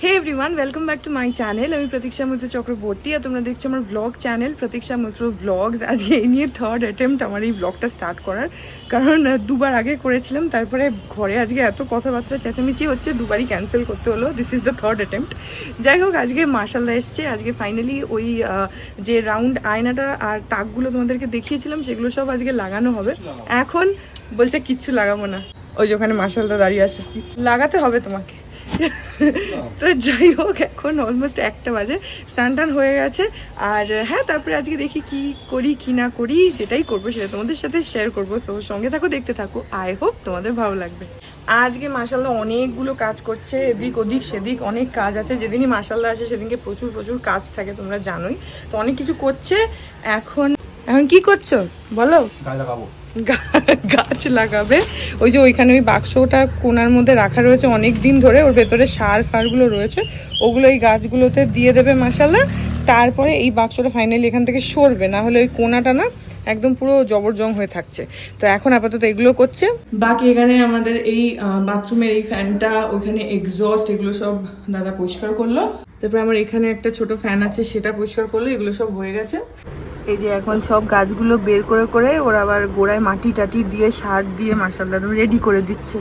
Hey everyone, welcome back to my channel. আমি প্রতীক্ষা মৈত্র চক্রবর্তী আর তোমরা দেখছো আমার ব্লগ চ্যানেল প্রতীক্ষা মৈত্র ব্লগস। আজকে এই নিয়ে থার্ড অ্যাটেম্প্ট আমার এই ব্লগটা স্টার্ট করার, কারণ দুবার আগে করেছিলাম, তারপরে ঘরে আজকে এত কথাবার্তা চেঁচামেচি হচ্ছে, দুবারই ক্যান্সেল করতে হলো। This is the third attempt. যাই হোক, আজকে মার্শাল্লাহ এসছে। আজকে ফাইনালি ওই যে রাউন্ড আয়নাটা আর তাকগুলো তোমাদেরকে দেখিয়েছিলাম সেগুলো সব আজকে লাগানো হবে। এখন বলছে কিচ্ছু লাগাবো না, ওই যে ওখানে মার্শাল্লাহ দাঁড়িয়ে আছে, লাগাতে হবে তোমাকে। তো যাই হোক, এখন অলমোস্ট 1টা বাজে, স্নান টান হয়ে গেছে। আর হ্যাঁ, তারপরে আজকে দেখি কি করি কি না করি, যেটাই করবো সেটা তোমাদের সাথে শেয়ার করবো। তো সঙ্গে থাকো, দেখতে থাকো, আই হোপ তোমাদের ভালো লাগবে। আজকে মাশাল্লাহ অনেকগুলো কাজ করছে, এদিক ওদিক সেদিক অনেক কাজ আছে। যেদিনই মাশাল্লাহ আসে সেদিনকে প্রচুর প্রচুর কাজ থাকে, তোমরা জানোই। তো অনেক কিছু করছে। এখন এখন কি করছো বলো? গাছ লাগাবে। ওই যে ওইখানে ওই বাক্সটা কোনার মধ্যে রাখা রয়েছে অনেক দিন ধরে, ওর ভেতরে সার ফারগুলো রয়েছে, ওগুলো এই গাছগুলোতে দিয়ে দেবে মাশাল্লাহ। তারপরে এই বাক্সটা ফাইনালি এখান থেকে সরবে, না হলে ওই কোনাটা না একদম পুরো জবরজং হয়ে থাকছে। তো এখন আপাতত এগুলো করছে। বাকি এখানে আমাদের এই বাথরুমের এই ফ্যানটা, ওইখানে এক্সস্ট, এগুলো সব দাদা পরিষ্কার করলো। তারপরে আমার এখানে একটা ছোট ফ্যান আছে, সেটা পরিষ্কার করলো। এগুলো সব হয়ে গেছে। এই যে এখন সব গাছগুলো বের করে করে ওরা আবার গোড়ায় মাটি টাটি দিয়ে সার দিয়ে মাশাআল্লাহ রেডি করে দিচ্ছে।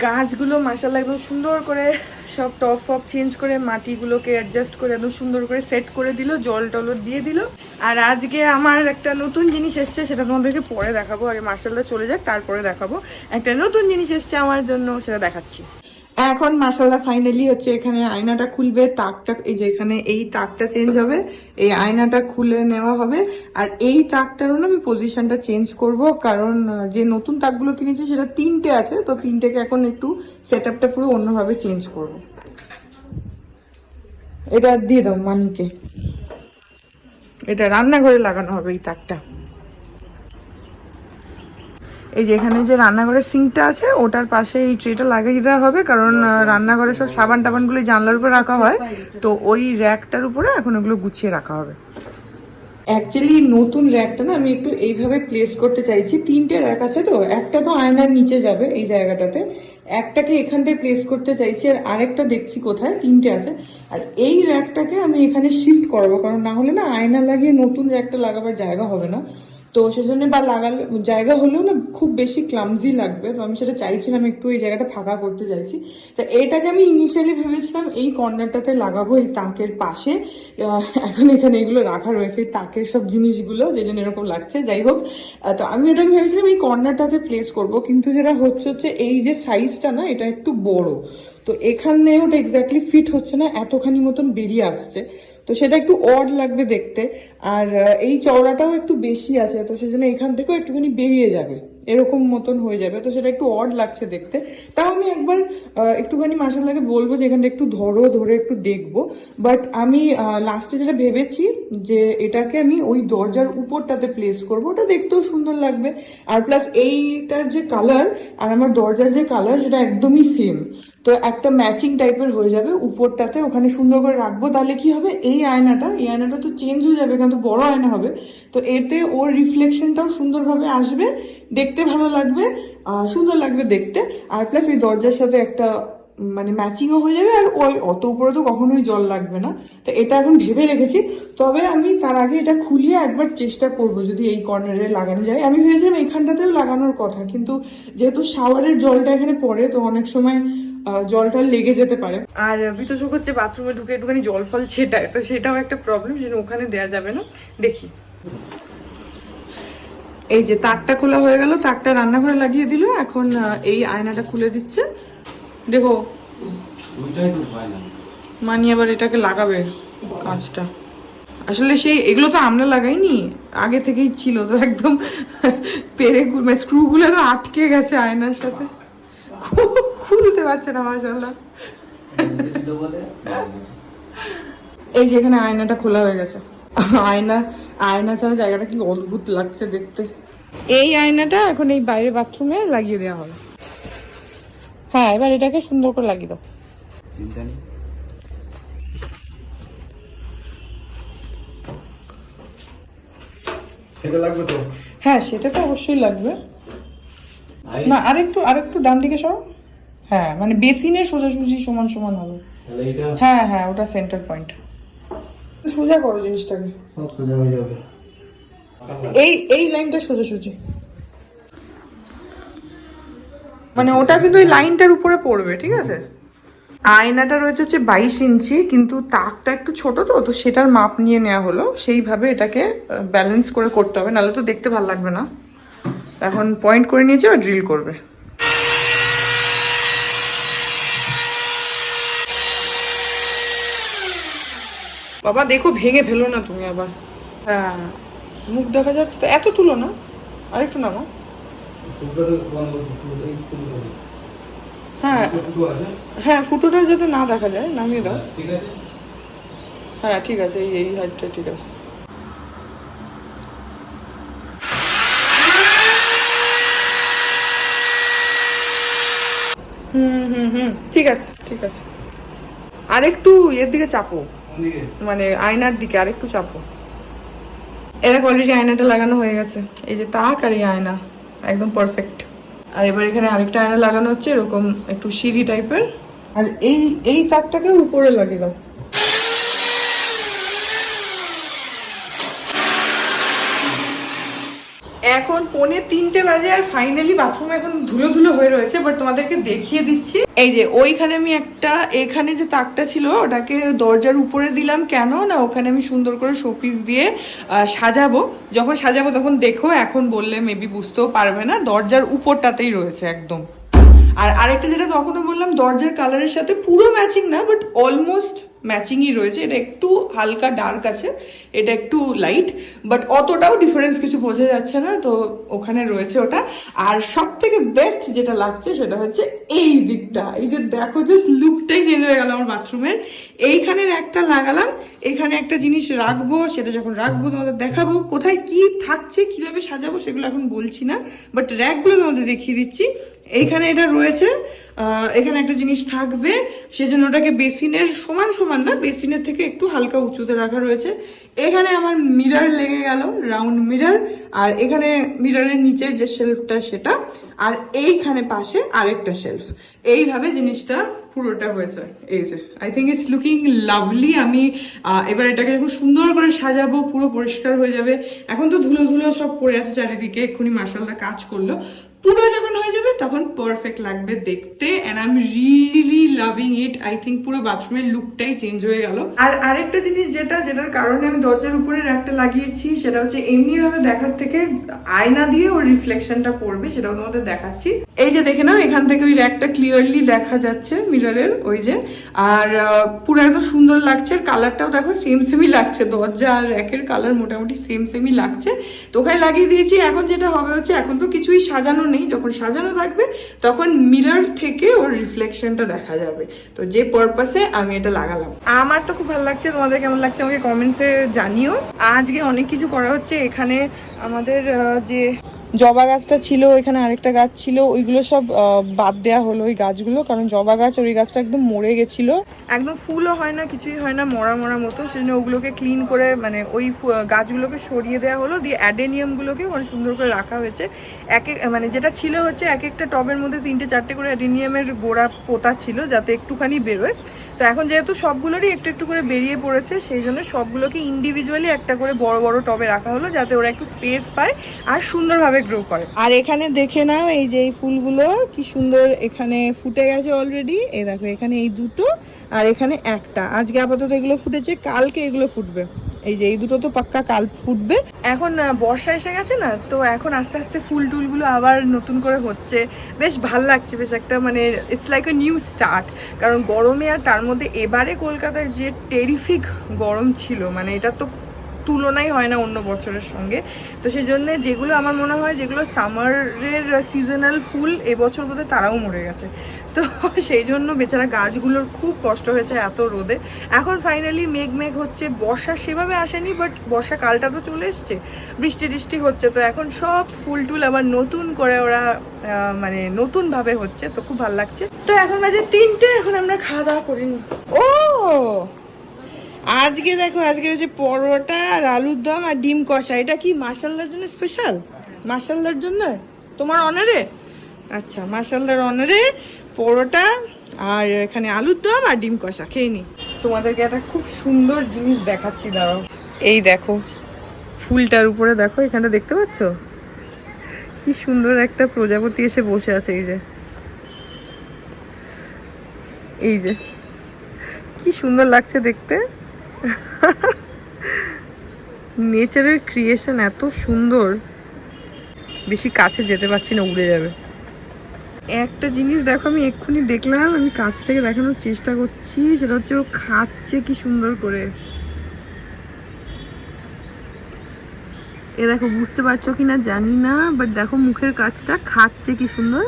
গাছগুলো মাশাআল্লাহ একদম সুন্দর করে সব টপ ফপ চেঞ্জ করে মাটিগুলোকে অ্যাডজাস্ট করে একদম সুন্দর করে সেট করে দিল, জল টল দিয়ে দিল। আর আজকে আমার একটা নতুন জিনিস এসছে, সেটা তোমাদেরকে পরে দেখাবো। আগে মাশাআল্লাহ চলে যাক, তারপরে দেখাবো। একটা নতুন জিনিস এসছে আমার জন্য, সেটা দেখাচ্ছি। এখন মাশাআল্লাহ ফাইনালি হচ্ছে এখানে আয়নাটা খুলবে, তাকটা এই যে এখানে এই তাকটা চেঞ্জ হবে, এই আয়নাটা খুলে নেওয়া হবে। আর এই তাকটারও না আমি পজিশনটা চেঞ্জ করব, কারণ যে নতুন তাকগুলো কিনেছি সেটা 3টে আছে, তো 3টেকে এখন একটু সেট আপটা পুরো অন্যভাবে চেঞ্জ করব। এটা দিয়ে দাও মানিকে, এটা রান্নাঘরে লাগানো হবে এই তাকটা। এই যে এখানে যে রান্নাঘরের সিঙ্কটা আছে ওটার পাশে এই ট্রেটা লাগিয়ে দেওয়া হবে, কারণ রান্নাঘরে সব সাবান টাবানগুলো জানলার উপরে রাখা হয়, তো ওই র্যাকটার উপরে এখন ওগুলো গুছিয়ে রাখা হবে। অ্যাকচুয়ালি নতুন র্যাকটা না আমি একটু এইভাবে প্লেস করতে চাইছি। 3টে র্যাক আছে, তো একটা তো আয়নার নিচে যাবে এই জায়গাটাতে, একটাকে এখানটায় প্লেস করতে চাইছি, আর আরেকটা দেখছি কোথায়, 3টে আছে। আর এই র্যাকটাকে আমি এখানে শিফট করবো, কারণ না হলে না আয়না লাগিয়ে নতুন র্যাকটা লাগাবার জায়গা হবে না। তো সেজন্য বা লাগালে জায়গা হলেও না খুব বেশি ক্লামজি লাগবে, তো আমি সেটা চাইছিলাম একটু এই জায়গাটা ফাঁকা করতে চাইছি। তো এটাকে আমি ইনিশিয়ালি ভেবেছিলাম এই কর্নারটাতে লাগাবো, এই তাকের পাশে। এখন এখানে এগুলো রাখা রয়েছে, এই তাকের সব জিনিসগুলো, যে জন্য এরকম লাগছে। যাই হোক, তো আমি এটাকে ভেবেছিলাম এই কর্নারটাতে প্লেস করব, কিন্তু যেটা হচ্ছে এই যে সাইজটা না এটা একটু বড়, তো এখানে ওটা এক্স্যাক্টলি ফিট হচ্ছে না, এতখানি মতন বেরিয়ে আসছে, তো সেটা একটু অড লাগবে দেখতে। আর এই চওড়াটাও একটু বেশি আছে, তো সেজন্য এখান থেকেও একটুখানি বেরিয়ে যাবে, এরকম মতন হয়ে যাবে, তো সেটা একটু অড লাগছে দেখতে। তাও আমি একবার একটুখানি মাশাআল্লাহকে বলবো যে এখানটা একটু ধরে একটু দেখবো। বাট আমি লাস্টে যেটা ভেবেছি যে এটাকে আমি ওই দরজার উপরটাতে প্লেস করবো, ওটা দেখতেও সুন্দর লাগবে। আর প্লাস এইটার যে কালার আর আমার দরজার যে কালার সেটা একদমই সেম, তো একটা ম্যাচিং টাইপের হয়ে যাবে উপরটাতে, ওখানে সুন্দর করে রাখবো। তাহলে কি হবে, এই আয়নাটা তো চেঞ্জ হয়ে যাবে, কিন্তু বড় আয়না হবে, তো এতে ওর রিফ্লেকশনটাও সুন্দরভাবে আসবে, দেখতে ভালো লাগবে, সুন্দর লাগবে দেখতে। আর প্লাস এই দরজার সাথে একটা মানে ম্যাচিংও হয়ে যাবে, আর ওই অত উপরে তো কখনোই জল লাগবে না। তো এটা এখন ভেবে রেখেছি, তবে আমি তার আগে এটা খুলিয়ে একবার চেষ্টা করব যদি এই কর্নারে লাগানো যায়। আমি ভেবেছিলাম এইখানটাতেও লাগানোর কথা, কিন্তু যেহেতু শাওয়ারের জলটা এখানে পড়ে, তো অনেক সময় জল টল লেগে যেতে পারে। আর বিতোষক হচ্ছে বাথরুমে ঢুকে একটুখানি জল ফল ছেটায়, তো সেটাও একটা প্রবলেম, যেন ওখানে দেওয়া যাবে না। দেখি, এই যে তাকটা খোলা হয়ে গেল, তাকটা রান্নাঘরে লাগিয়ে দিল। এখন এই আয়নাটা খুলে দিচ্ছে, দেখো মানি আবার এটাকে লাগাবে কাঁচটা। আসলে সেই এগুলো তো আমরা লাগাইনি, আগে থেকেই ছিল, তো একদম পেরে স্ক্রু গুলো তো আটকে গেছে আয়নার সাথে, খুলতে পারছে না মাশাআল্লাহ। এই যে এখানে আয়নাটা খোলা হয়ে গেছে। আয়না ছাড়া জায়গাটা কি অদ্ভুত লাগছে দেখতে। এই আয়নাটা এখন এই বাইরে বাথরুমে লাগিয়ে দেওয়া হবে। হ্যাঁ, এবার এটাকে সুন্দর করে লাগিয়ে দাও। সেটা লাগবে তো? হ্যাঁ, সেটা তো অবশ্যই লাগবে। না, আরেকটু ডান দিকে সরো। হ্যাঁ, মানে বেসিনের সোজাসুজি সমান সমান হবে। হ্যাঁ হ্যাঁ, ওটা সেন্টার পয়েন্ট। সোজা করো জিনিসটাকে, সব সোজা হয়ে যাবে। এই লাইনটা সোজাসুজি, মানে ওটা কিন্তু এই লাইনটার উপরে পড়বে, ঠিক আছে? আয়নাটা রয়েছে হচ্ছে 22 ইঞ্চি, কিন্তু তাকটা একটু ছোট, তো সেটার মাপ নিয়ে নেওয়া হলো। সেইভাবে এটাকে ব্যালেন্স করে করতে হবে, নাহলে তো দেখতে ভালো লাগবে না। এখন পয়েন্ট করে নিয়েছে, আর ড্রিল করবে। বাবা দেখো, ভেঙে ফেলো না তুমি আবার। হ্যাঁ, মুখ দেখা যাচ্ছে তো, এত তুলো না, আরেকটু নামো। হ্যাঁ হ্যাঁ, ফুটোটা যাতে না দেখা যায়, নামিয়ে দাও। হ্যাঁ ঠিক আছে, এই হাইটটা ঠিক আছে। হুম, ঠিক আছে ঠিক আছে। আরেকটু এর দিকে চাপো, মানে আয়নার দিকে আরেকটু চাপো। এরকম অলরেডি আয়নাটা লাগানো হয়ে গেছে, এই যে তাক আর এই আয়না একদম পারফেক্ট। আর এবার এখানে আরেকটা আয়না লাগানো হচ্ছে, এরকম একটু সিঁড়ি টাইপের। আর এই তাকটাকে উপরে লাগিয়ে দাও। এখন 2:45 বাজে, আর ফাইনালি বাথরুম এখন ধুলো ধুলো হয়ে রয়েছে, বাট তোমাদেরকে দেখিয়ে দিচ্ছি। এই যে ওইখানে আমি এখানে যে তাকটা ছিল ওটাকে দরজার উপরে দিলাম, কেন না ওখানে আমি সুন্দর করে শোপিস দিয়ে সাজাবো। যখন সাজাবো তখন দেখো, এখন বললে মেবি বুঝতেও পারবে না, দরজার উপরটাতেই রয়েছে একদম। আর আরেকটা যেটা তখনও বললাম, দরজার কালারের সাথে পুরো ম্যাচিং না, বাট অলমোস্ট ম্যাচিংই রয়েছে। এটা একটু হালকা ডার্ক আছে, এটা একটু লাইট, বাট অতটাও ডিফারেন্স কিছু বোঝা যাচ্ছে না, তো ওখানে রয়েছে ওটা। আর সব থেকে বেস্ট যেটা লাগছে সেটা হচ্ছে এই দিকটা, এই যে দেখো, জাস্ট লুকটাই চেঞ্জ হয়ে গেল আমার বাথরুমের। এইখানের একটা লাগালাম, এখানে একটা জিনিস রাখবো, সেটা যখন রাখবো তোমাদের দেখাবো। কোথায় কি থাকছে, কিভাবে সাজাবো সেগুলো এখন বলছি না, বাট র্যাকগুলো তোমাদের দেখিয়ে দিচ্ছি। এইখানে এটা রয়েছে, এখানে একটা জিনিস থাকবে, সেজন্য ওটাকে বেসিনের সমান সমান না, বেসিনের থেকে একটু হালকা উঁচুতে রাখা রয়েছে। এখানে আমার মিরর লেগে গেল, রাউন্ড মিরর। আর এখানে মিররের নিচের যে শেলফটা সেটা, আর এইখানে পাশে আরেকটা শেলফ। এইভাবে জিনিসটা পুরোটা হয়েছে। এই যে I think it's looking lovely. আমি এবার এটাকে খুব সুন্দর করে সাজাবো, পুরো পরিষ্কার হয়ে যাবে। এখন তো ধুলো ধুলো সব পড়ে আছে চারিদিকে, এক্ষুনি মাশাআল্লাহ কাজ করলো। পুরো যখন হয়ে যাবে তখন পারফেক্ট লাগবে দেখতে, and I am really loving it. I think পুরো বাথরুমের লুকটাই চেঞ্জ হয়ে গেল। আর আরেকটা জিনিস যেটার কারণে আমি দরজার উপরে একটা লাগিয়েছি, সেটা হচ্ছে এমনি ভাবে দেখার থেকে আয়না দিয়ে ওর রিফ্লেকশনটা পড়বে, সেটাও তোমাদের দেখাচ্ছি। এই যে দেখে নাও, এখান থেকে ওই র্যাকটা ক্লিয়ারলি দেখা যাচ্ছে মিররের, ওই যে। আর পুরো একদম সুন্দর লাগছে, কালারটাও দেখো সেম সেমই লাগছে, দরজা আর র্যাকের কালার মোটামুটি সেম সেমই লাগছে। তো ওখানে লাগিয়ে দিয়েছি। এখন যেটা হবে হচ্ছে, এখন তো কিছুই সাজানো নেই, যখন সাজানো থাকবে তখন মিরর থেকে ওর রিফ্লেকশনটা দেখা যাবে। তো যে পারপাসে আমি এটা লাগালাম, আমার তো খুব ভালো লাগছে। তোমাদের কেমন লাগছে আমাকে কমেন্টসে জানিও। আজকে অনেক কিছু করা হচ্ছে এখানে। আমাদের যে জবা গাছটা ছিল, এখানে আরেকটা গাছ ছিল, ওইগুলো সব বাদ দেওয়া হলো, ওই গাছগুলো, কারণ জবা গাছ ওই গাছটা একদম মরে গেছিল, একদম ফুলও হয় না, কিছুই হয় না, মরা মরা মতো। সেজন্য ওগুলোকে ক্লিন করে, মানে ওই গাছগুলোকে সরিয়ে দেওয়া হলো, দিয়ে অ্যাডেনিয়ামগুলোকে অনেক সুন্দর করে রাখা হয়েছে। মানে যেটা ছিল হচ্ছে, এক একটা টবের মধ্যে 3-4টে করে অ্যাডেনিয়ামের গোড়া পোতা ছিল, যাতে একটুখানি বেরোয়। তো এখন যেহেতু সবগুলোরই একটু একটু করে বেরিয়ে পড়েছে, সেই জন্য সবগুলোকে ইন্ডিভিজুয়ালি একটা করে বড় বড় টবে রাখা হলো, যাতে ওরা একটু স্পেস পায় আর সুন্দরভাবে গ্রো করে। আর এখানে দেখে নাও, এই যে এই ফুলগুলো কি সুন্দর এখানে ফুটে গেছে অলরেডি। এই দেখো, এখানে এই দুটো আর এখানে একটা, আজকে আপাতত এগুলো ফুটেছে, কালকে এগুলো ফুটবে। এই যে এই দুটো তো পাক্কা কাল ফুটবে। এখন বর্ষা এসে গেছে না, তো এখন আস্তে আস্তে ফুল টুলগুলো আবার নতুন করে হচ্ছে, বেশ ভাল লাগছে, বেশ একটা মানে it's like a new start. কারণ গরমে আর তার মধ্যে এবারে কলকাতায় যে টেরিফিক গরম ছিল, মানে এটা তো তুলনাই হয় না অন্য বছরের সঙ্গে। তো সেই জন্য যেগুলো আমার মনে হয় যেগুলো সামারের সিজনাল ফুল, এবছর বোধহয় তারাও মরে গেছে। তো সেই জন্য বেচারা গাছগুলোর খুব কষ্ট হয়েছে এত রোদে। এখন ফাইনালি মেঘ মেঘ হচ্ছে, বর্ষা সেভাবে আসেনি, বাট বর্ষাকালটা তো চলে এসছে, বৃষ্টি টিষ্টি হচ্ছে, তো এখন সব ফুল টুল আবার নতুন করে ওরা মানে নতুনভাবে হচ্ছে, তো খুব ভালো লাগছে। তো এখন বাজে 3টে, এখন আমরা খাওয়া দাওয়া করিনি। ও আজকে দেখো, আজকে হচ্ছে পরোটা আর আলুর দম আর ডিম কষা। এটা কি মার্শালদার জন্য স্পেশাল? মার্শালদার জন্য তোমার অনারে? আচ্ছা, মার্শালদার অনারে পরোটা আর এখানে আলুর দম আর ডিম কষা খেয়ে নি। তোমাদেরকে একটা খুব সুন্দর জিনিস দেখাচ্ছি, দাঁড়াও। এই দেখো ফুলটার উপরে, দেখো এখানটা দেখতে পাচ্ছ কি সুন্দর একটা প্রজাপতি এসে বসে আছে। এই যে এই যে কি সুন্দর লাগছে দেখতে। নেচারের ক্রিয়েশন এত সুন্দর, বেশি কাছে যেতে পারছি না, উড়ে যাবে। একটা জিনিস দেখো, আমি এক্ষুনি দেখলাম, আমি কাছ থেকে দেখানোর চেষ্টা করছি, সেটা হচ্ছে ও খাচ্ছে কি সুন্দর করে। এ দেখো, বুঝতে পারছো কিনা জানি না, বাট দেখো মুখের কাছটা, খাচ্ছে কি সুন্দর।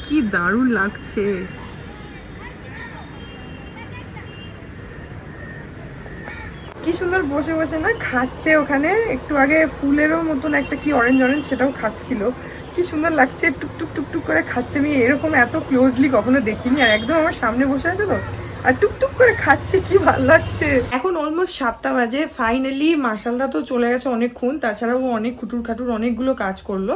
কি দারুণ লাগছে। কি সুন্দর বসে বসে না খাচ্ছে ওখানে। একটু আগে ফুলেরও মতন একটা কি অরেঞ্জ অরেঞ্জ, সেটাও খাচ্ছিল। কি সুন্দর লাগছে, টুকটুক টুকটুক করে খাচ্ছে। আমি এরকম এত ক্লোজলি কখনো দেখিনি, আর একদম আমার সামনে বসে আছে তো, আর টুকটুক করে খাচ্ছে, কি ভালো লাগছে। এখন অলমোস্ট 7টা বাজে। ফাইনালি মাসালদা তো চলে গেছে অনেকক্ষণ, তাছাড়াও অনেক খুটুর খাটুর অনেকগুলো কাজ করলো,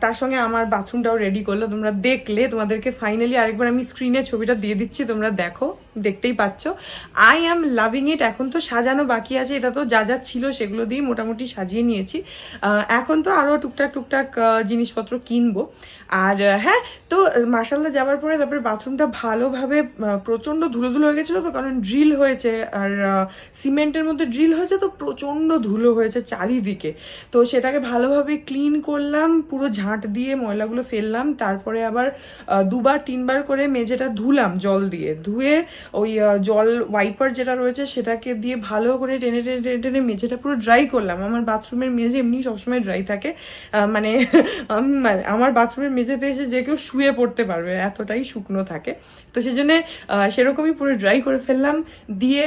তার সঙ্গে আমার বাথরুমটাও রেডি করলো। তোমরা দেখলে, তোমাদেরকে ফাইনালি আরেকবার আমি স্ক্রিনে ছবিটা দিয়ে দিচ্ছি, তোমরা দেখো, দেখতেই পাচ্ছ। আই অ্যাম লাভিং ইট। এখন তো সাজানো বাকি আছে, এটা তো যা যা ছিল সেগুলো দিয়ে মোটামুটি সাজিয়ে নিয়েছি। এখন তো আরও টুকটাক টুকটাক জিনিসপত্র কিনবো। আর হ্যাঁ, তো মাসাল্লা যাওয়ার পরে তারপরে বাথরুমটা ভালোভাবে, প্রচণ্ড ধুলো ধুলো হয়ে গেছিলো তো, কারণ ড্রিল হয়েছে, আর সিমেন্টের মধ্যে ড্রিল হয়েছে, তো প্রচণ্ড ধুলো হয়েছে চারিদিকে। তো সেটাকে ভালোভাবে ক্লিন করলাম, পুরো ঝাঁট দিয়ে ময়লাগুলো ফেললাম, তারপরে আবার 2-3 বার করে মেঝেটা ধুলাম জল দিয়ে। ধুয়ে ওই জল ওয়াইপার যেটা রয়েছে সেটাকে দিয়ে ভালো করে টেনে টেনে টেনে টেনে মেঝেটা পুরো ড্রাই করলাম। আমার বাথরুমের মেঝে এমনি সবসময় ড্রাই থাকে, মানে আমার বাথরুমের মেঝেতে এসে যে কেউ শুয়ে পড়তে পারবে, এতটাই শুকনো থাকে। তো সেই জন্যে সেরকমই পুরো ড্রাই করে ফেললাম, দিয়ে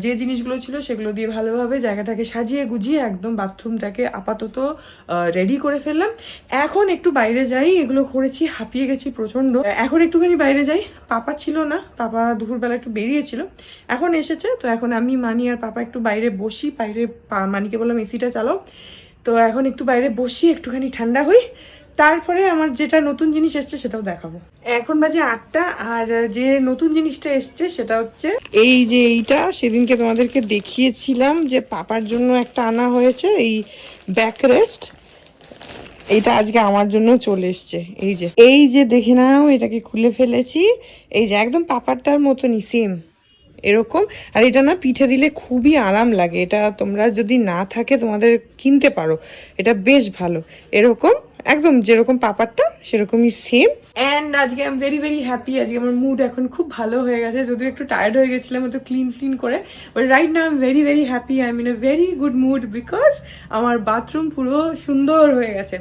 যে জিনিসগুলো ছিল সেগুলো দিয়ে ভালোভাবে জায়গাটাকে সাজিয়ে গুজিয়ে একদম বাথরুমটাকে আপাতত রেডি করে ফেললাম। এখন একটু বাইরে যাই, এগুলো করেছি, হাঁপিয়ে গেছি প্রচণ্ড। এখন একটুখানি বাইরে যাই, পাপা ছিল না, পাপা দুপুরবেলা একটু বেরিয়েছিল, এখন এসেছে। তো এখন আমি, মানি আর পাপা একটু বাইরে বসি, বাইরে মানিকে বললাম এসিটা চালাও। তো এখন একটু বাইরে বসি, একটুখানি ঠান্ডা হই, তারপরে আমার যেটা নতুন জিনিস এসছে সেটাও দেখাবো। এখন বাজে 8টা, আর যে নতুন জিনিসটা এসছে সেটা হচ্ছে এই যে এইটা, সেদিনকে তোমাদেরকে দেখিয়েছিলাম যে পাপার জন্য একটা আনা হয়েছে, এই ব্যাক রেস্ট। এটা আজকে আমার জন্য চলে এসছে। এই যে দেখে নাও, এটাকে খুলে ফেলেছি। এই যে একদম পাপারটার মতনই সেম এরকম। আর এটা না পিঠে দিলে খুবই আরাম লাগে, এটা তোমরা যদি না থাকে তোমাদের কিনতে পারো, এটা বেশ ভালো। এরকম একদম যেরকম পাপারটা সেরকমই সেম। অ্যান্ড আজকে I am very very happy. আজকে আমার মুড এখন খুব ভালো হয়ে গেছে, যদিও একটু টায়ার্ড হয়ে গেছিলাম একটু ক্লিন করে, but right now I am very very happy. I am in a very good mood, because আমার বাথরুম পুরো সুন্দর হয়ে গেছে।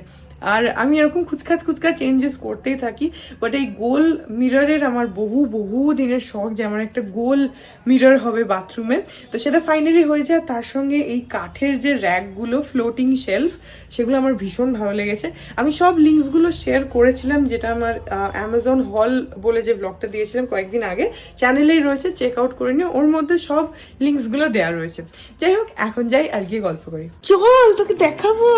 আর আমি এরকম খুচখাচ চেঞ্জেস করতেই থাকি। বাট এই গোল মিররের আমার বহু দিনের শখ যে আমার একটা গোল মিরর হবে বাথরুমে। তো সেটা ফাইনালি হয়েছে। আর তার সঙ্গে এই কাঠের যে র্যাকগুলো, ফ্লোটিং শেলফ, সেগুলো আমার ভীষণ ভালো লেগেছে। আমি সব লিঙ্কসগুলো শেয়ার করেছিলাম, যেটা আমার অ্যামাজন হল বলে যে ব্লগটা দিয়েছিলাম কয়েকদিন আগে, চ্যানেলেই রয়েছে, চেক আউট করে নিও, ওর মধ্যে সব লিঙ্কসগুলো দেওয়া রয়েছে। যাই হোক, এখন যাই আর গিয়ে গল্প করি। চল তোকে দেখাবো,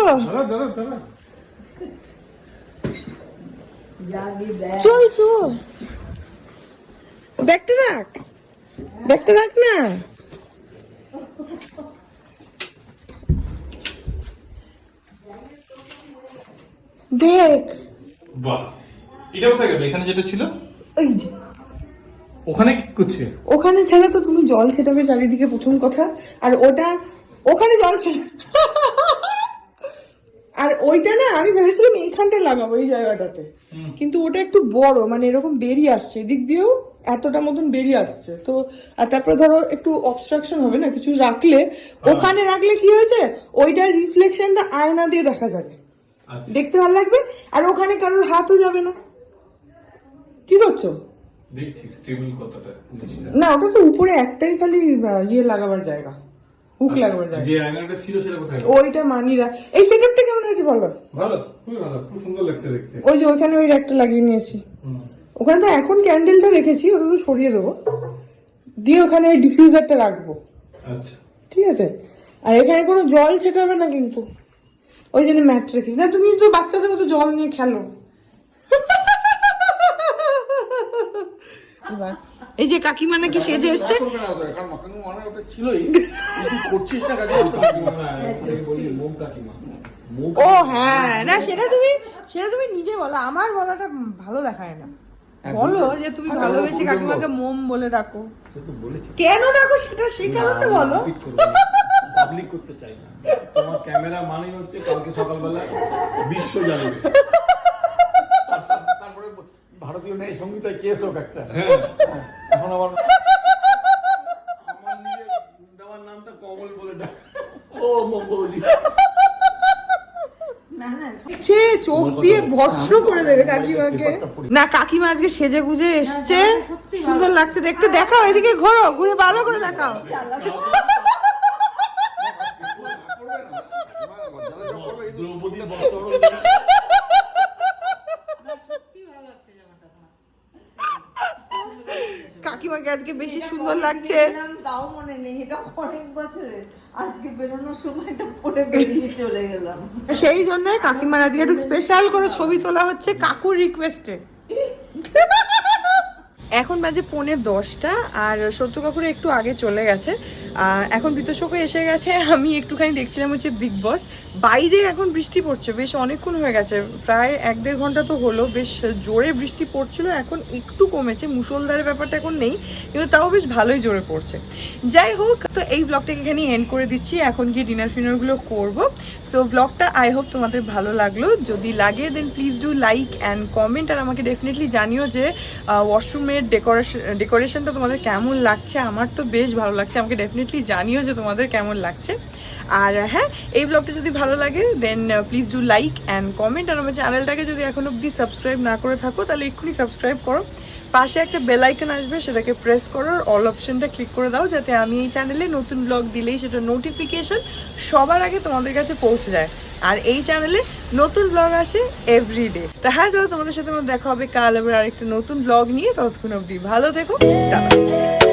চল চল, দেখতে রাখ না। দেখ, বাহ, এটা কোথায় গেল? এখানে যেটা ছিল ওই যে ওখানে কি করছে? ওখানে ছাড়া তো তুমি জল ছেটাবে চারিদিকে, প্রথম কথা। আর ওটা ওখানে জল ছেটা, আর ওইটা না আমি ভেবেছিলাম এইখানটা লাগাবো, এই জায়গাটাতে, কিন্তু ওটা একটু বড়, মানে এরকম বেরিয়ে আসছে, এদিক দিয়েও এতটা মতন বেরিয়ে আসছে। তো আর তারপরে ধরো একটু অবস্ট্রাকশন হবে না, কিছু রাখলে, ওখানে রাখলে কি হয়েছে, ওইটার রিফ্লেকশনটা আয়না দিয়ে দেখা যাবে, দেখতে ভালো লাগবে। আর ওখানে কারোর হাতও যাবে না। কি করছো? দেখছি স্টেবল কতটা। না, ওটা তো উপরে একটাই খালি ইয়ে লাগাবার জায়গা, হুক লাগাবার জায়গা। যে আয়নাটা ছিল সেটা কোথায় গেল? ওইটা মানিরা। এই সেটআপটা কেমন হয়েছে বলো? ভালো, খুবই ভালো, খুব সুন্দর লাগছে দেখতে। ওই যে ওইখানে ওই একটা লাগিয়ে নিয়েছি। ওখানে তো এখন ক্যান্ডেলটা রেখেছি, ওটা তো সরিয়ে দেবো, দিয়ে ওখানে ওই ডিফিউজারটা রাখবো। আচ্ছা, ঠিক আছে। আর এখানে কোনো জল ছেটাবে না কিন্তু, ওই জন্য ম্যাট রেখেছি। না, তুমি তো বাচ্চাদের মতো জল নিয়ে খেলো। এবার এই যে কাকিমা নাকি সেজে এসছে। ও হ্যাঁ, না সেটা তুমি নিজে বলো, আমার বলাটা ভালো দেখায় না। বলো যে তুমি ভালোবেসে কাকিমাকে মোম বলে ডাকো। কেন ডাকো সেটা, সেই কারণটা বলো। পাবলিক করতে চাই না, তোমার ক্যামেরা মানেই হচ্ছে কালকে সকালবেলা বিশ্ব জানবে। তারপরে ভারতীয় ন্যায় সংহিতায় কেস হোক একটা। এখন আমার নিজের দেওয়ার নামটা কমল বলে ডাক। ও মঙ্গলজি সে চোখ দিয়ে ভস্ম করে দেবে কাকিমাকে। না, কাকিমা আজকে সেজে গুজে এসছে, সুন্দর লাগছে দেখতে। দেখাও, এদিকে ঘুরে ভালো করে দেখাও। দ্রৌপদী বস্ত্র কাকিমাকে আজকে বেশি সুন্দর লাগছে। তাও মনে নেই, এটা অনেক বছরের। আজকে বেরোনোর সময় এটা পরে বেরিয়ে চলে গেলাম। সেই জন্য কাকিমার আজকে একটু স্পেশাল করে ছবি তোলা হচ্ছে কাকুর রিকোয়েস্টে। এখন বাজে 9:45 আর সত্য কাকুর একটু আগে চলে গেছে। এখন বিতোষকও এসে গেছে। আমি একটুখানি দেখছিলাম হচ্ছে বিগ বস। বাইরে এখন বৃষ্টি পড়ছে, বেশ অনেকক্ষণ হয়ে গেছে, প্রায় 1-1.5 ঘন্টা তো হলো। বেশ জোরে বৃষ্টি পড়ছিল, এখন একটু কমেছে, মুষলধারের ব্যাপারটা এখন নেই, কিন্তু তাও বেশ ভালোই জোরে পড়ছে। যাই হোক, তো এই ব্লগটাকে এখানে এন্ড করে দিচ্ছি। এখন গিয়ে ডিনার ফিনারগুলো করবো। সো ব্লগটা আই হোপ তোমাদের ভালো লাগলো। যদি লাগে then please do like and comment. আর আমাকে ডেফিনেটলি জানিও যে ওয়াশরুমের ডেকোরেশনটা তোমাদের কেমন লাগছে। আমার তো বেশ ভালো লাগছে, আমাকে ডেফিনেটলি জানিও যে তোমাদের কেমন লাগছে। আর হ্যাঁ, এই ব্লগটা যদি ভালো লাগে then please do like and comment. আর আমার চ্যানেলটাকে যদি এখন অবধি সাবস্ক্রাইব না করে থাকো তাহলে এক্ষুনি সাবস্ক্রাইব করো। পাশে একটা বেল আইকন আসবে, সেটাকে প্রেস করো, অল অপশনটা ক্লিক করে দাও, যাতে আমি এই চ্যানেলে নতুন ব্লগ দিলেই সেটা নোটিফিকেশন সবার আগে তোমাদের কাছে পৌঁছে যায়। আর এই চ্যানেলে নতুন ব্লগ আসে এভরিডে। তা হ্যাঁ, চলো তোমাদের সাথে আমার দেখা হবে কাল আবার আরেকটা নতুন ব্লগ নিয়ে। ততক্ষণ অবধি ভালো থেকো, টাটা।